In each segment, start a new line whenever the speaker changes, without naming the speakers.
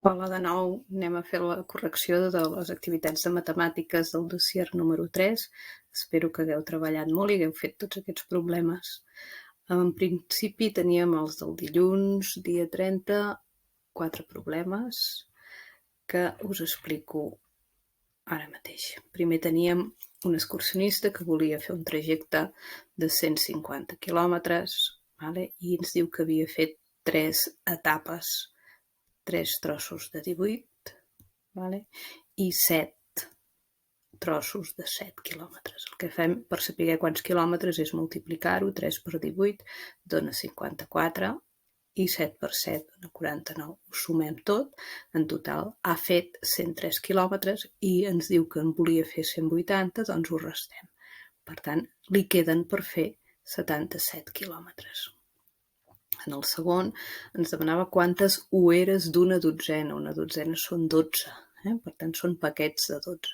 Hola de nou, anem a fer la correcció de les activitats de matemàtiques del dossier número 3. Espero que hagueu treballat molt i hagueu fet tots aquests problemes. En principi teníem els del dilluns, dia 30, 4 problemes que us explico ara mateix. Primer teníem un excursionista que volia fer un trajecte de 150 quilòmetres, i ens diu que havia fet 3 etapes, 3 trossos de 18, i 7 trossos de 7 quilòmetres. El que fem per saber quants quilòmetres és multiplicar-ho. 3 per 18 dona 54 i 7 per 7 dona 49. Ho sumem tot. En total ha fet 103 quilòmetres i ens diu que en volia fer 180, doncs ho restem. Per tant, li queden per fer 77 quilòmetres. En el segon ens demanava quantes ueres d'una dotzena. Una dotzena són 12, per tant són paquets de 12.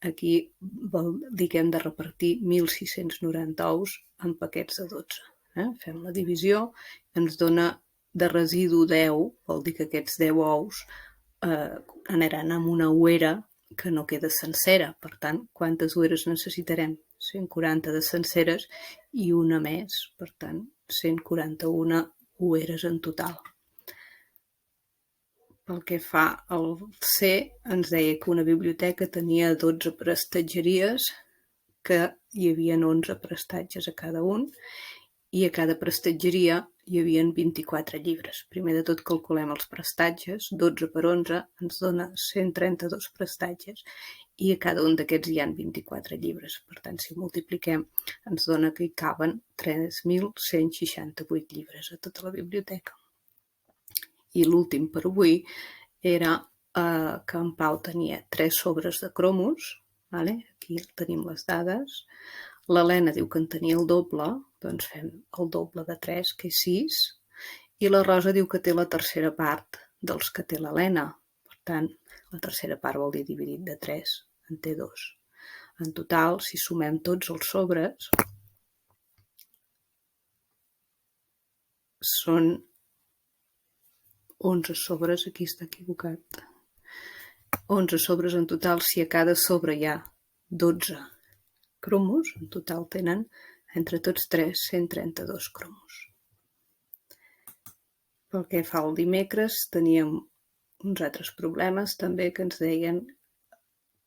Aquí vol dir que hem de repartir 1.690 ous en paquets de 12. Fem la divisió, ens dona de residu 10, vol dir que aquests 10 ous aniran amb una uera que no queda sencera. Per tant, quantes ueres necessitarem? 140 de senceres i una més, per tant, 141 ueres en total. Pel que fa al C, ens deia que una biblioteca tenia 12 prestatgeries, que hi havia 11 prestatges a cada un, i a cada prestatgeria hi havia 24 llibres. Primer de tot calculem els prestatges. 12 per 11 ens dona 132 prestatges i a cada un d'aquests hi ha 24 llibres. Per tant, si ho multipliquem, ens dona que hi caben 3.168 llibres a tota la biblioteca. I l'últim per avui era que en Pau tenia 3 sobres de cromos. Aquí tenim les dades. L'Helena diu que en tenia el doble, doncs fem el doble de 3, que és 6. I la Rosa diu que té la tercera part dels que té l'Helena. Per tant, la tercera part vol dir dividit de 3, en té 2. En total, si sumem tots els sobres, són 11 sobres, aquí està equivocat. 11 sobres en total. Si a cada sobre hi ha 12 cromos, en total tenen entre tots 3, 132 cromos. Pel que fa al dimecres, teníem uns altres problemes també que ens deien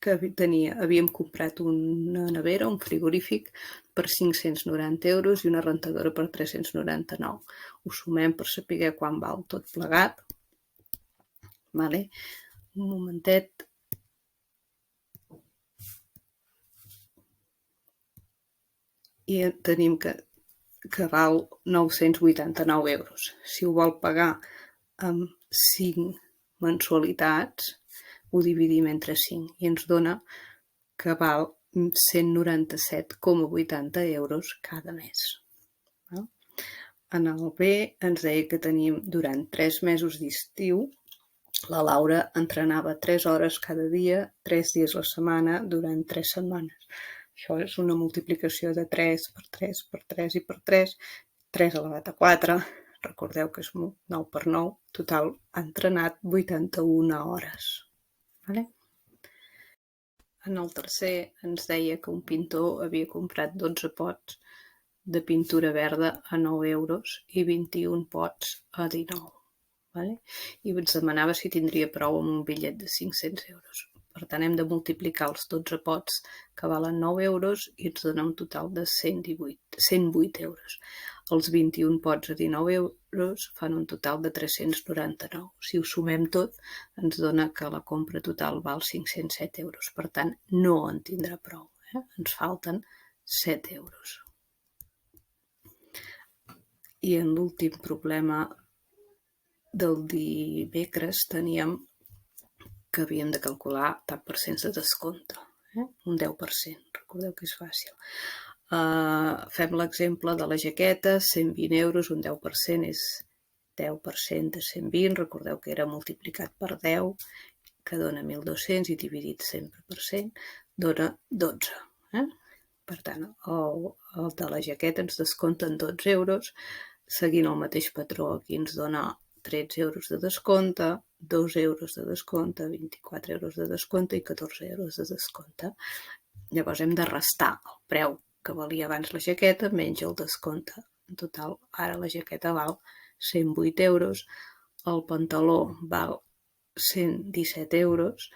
que havíem comprat una nevera, un frigorífic, per 590 euros i una rentadora per 399. Ho sumem per saber quan val tot plegat. Un momentet. I tenim que val 989 euros. Si ho vol pagar amb 5 mensualitats, ho dividim entre 5 i ens dona que val 197,80 euros cada mes. En el B ens deia que teníem durant 3 mesos d'estiu, la Laura entrenava 3 hores cada dia, 3 dies a la setmana, durant 3 setmanes. Això és una multiplicació de 3 per 3 per 3 i per 3, 3 elevat a 4, recordeu que és 9 per 9, total ha entrenat 81 hores. En el tercer ens deia que un pintor havia comprat 12 pots de pintura verda a 9 euros i 21 pots a 19. I ens demanava si tindria prou amb un bitllet de 500 euros. Per tant, hem de multiplicar els 12 pots que valen 9 euros i ens dona un total de 108 euros. Els 21 pots a 19 euros fan un total de 399. Si ho sumem tot, ens dona que la compra total val 507 euros. Per tant, no en tindrà prou. Ens falten 7 euros. I en l'últim problema del dimecres teníem que havíem de calcular tant percents de descompte, un 10%, recordeu que és fàcil. Fem l'exemple de la jaqueta, 120 euros, un 10% és 10% de 120, recordeu que era multiplicat per 10, que dona 1.200 i dividit sempre per 100, dona 12. Per tant, el de la jaqueta ens descompten 12 euros, seguint el mateix patró aquí ens dona 13 euros de descompte, 2 euros de descompte, 24 euros de descompte i 14 euros de descompte. Llavors hem de restar el preu que valia abans la jaqueta menys el descompte. En total, ara la jaqueta val 108 euros, el pantaló val 117 euros,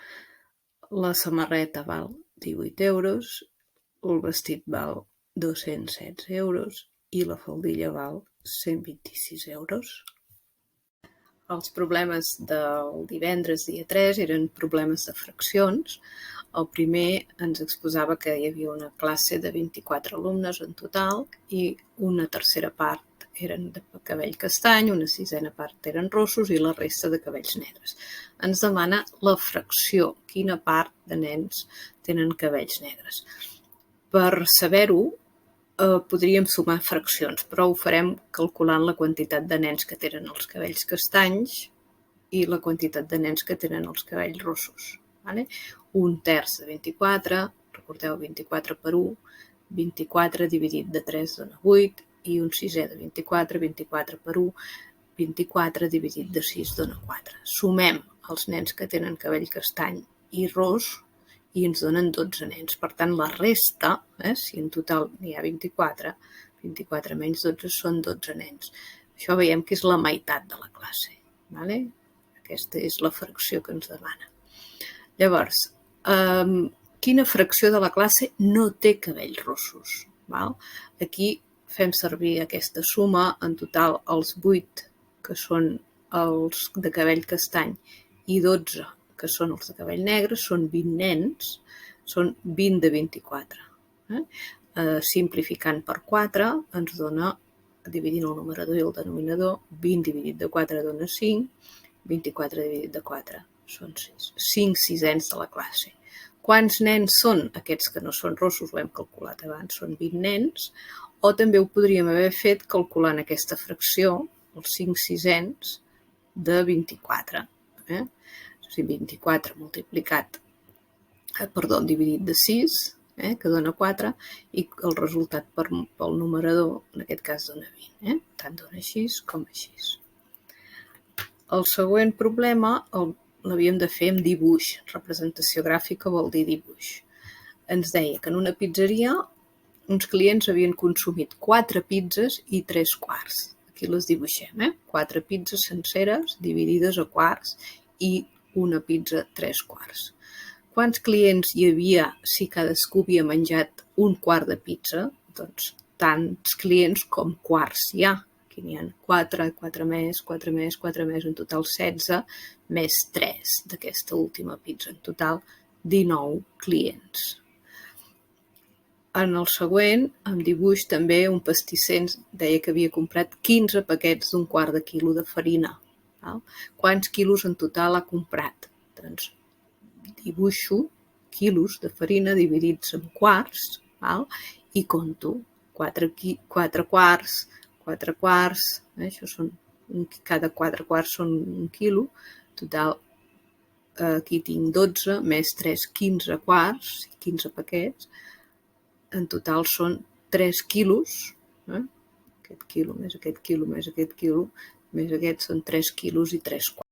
la samarreta val 18 euros, el vestit val 216 euros i la faldilla val 126 euros. Els problemes del divendres, dia 3, eren problemes de fraccions. El primer ens exposava que hi havia una classe de 24 alumnes en total i una tercera part eren de cabell castany, una sisena part eren rossos i la resta de cabells negres. Ens demana la fracció, quina part de nens tenen cabells negres. Per saber-ho, podríem sumar fraccions, però ho farem calculant la quantitat de nens que tenen els cabells castanys i la quantitat de nens que tenen els cabells rossos. Vale? Un terç de 24, recordeu 24 per 1, 24 dividit de 3 dona 8, i un sisè de 24, 24 per 1, 24 dividit de 6 dona 4. Sumem els nens que tenen cabell castany i ros i ens donen 12 nens. Per tant, la resta, si en total n'hi ha 24, 24 menys 12 són 12 nens. Això veiem que és la meitat de la classe. Vale? Aquesta és la fracció que ens demana. Llavors, quina fracció de la classe no té cabells rossos? Val? Aquí fem servir aquesta suma. En total, els 8 que són els de cabell castany i 12 que són els de cabell negre, són 20 nens, són 20 de 24. Simplificant per 4 ens dona, dividint el numerador i el denominador, 20 dividit de 4 dona 5, 24 dividit de 4 són 6. 5 sisens de la classe. Quants nens són aquests que no són rossos? Ho hem calculat abans, són 20 nens, o també ho podríem haver fet calculant aquesta fracció, els 5 sisens de 24. O sigui, 24 dividit de 6, que dona 4, i el resultat pel numerador, en aquest cas, dona 20. Tant dona així com així. El següent problema l'havíem de fer amb dibuix. Representació gràfica vol dir dibuix. Ens deia que en una pizzeria uns clients havien consumit 4 pizzas i 3 quarts. Aquí les dibuixem, 4 pizzas senceres dividides a quarts i una pizza 3 quarts. Quants clients hi havia si cadascú havia menjat un quart de pizza? Doncs tants clients com quarts hi ha. Aquí n'hi ha 4, 4 més, 4 més, 4 més, en total 16, més 3 d'aquesta última pizza. En total 19 clients. En el següent, amb dibuix, també un pastisser ens deia que havia comprat 15 paquets d'un quart de quilo de farina. Quants quilos en total ha comprat? Doncs dibuixo quilos de farina dividits en quarts i conto 4 quarts, 4 quarts, això són, cada 4 quarts són un quilo, total aquí tinc 12, més 3, 15 quarts, 15 paquets, en total són 3 quilos, aquest quilo més aquest quilo més aquest quilo, més aquest són 3 quilos i 3 quarts.